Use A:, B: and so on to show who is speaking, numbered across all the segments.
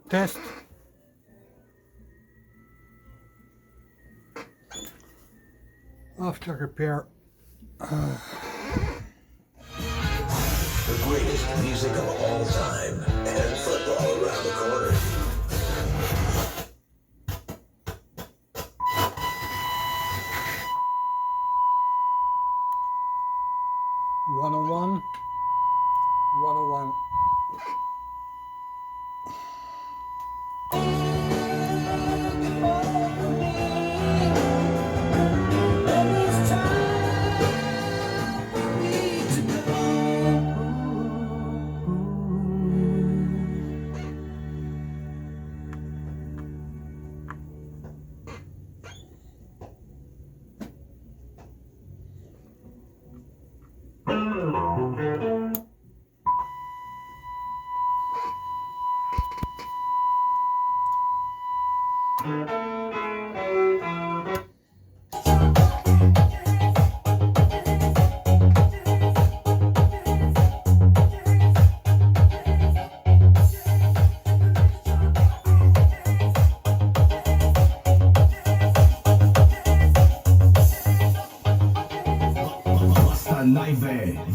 A: Test. After repair.
B: The greatest music of all time and football around the corner.
A: One on one. 101.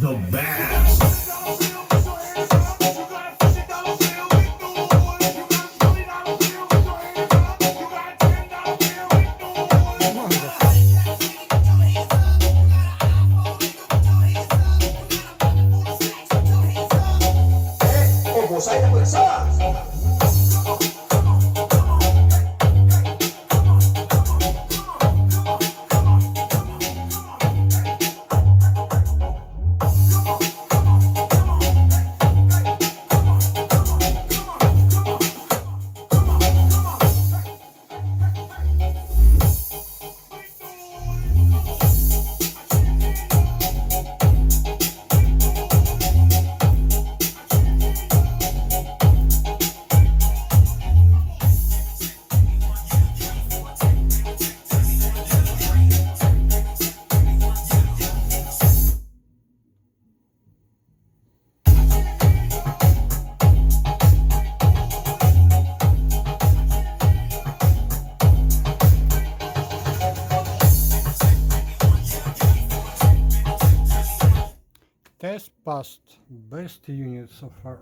C: The best.
B: Como saya bersama.
A: Test passed. Best unit so far.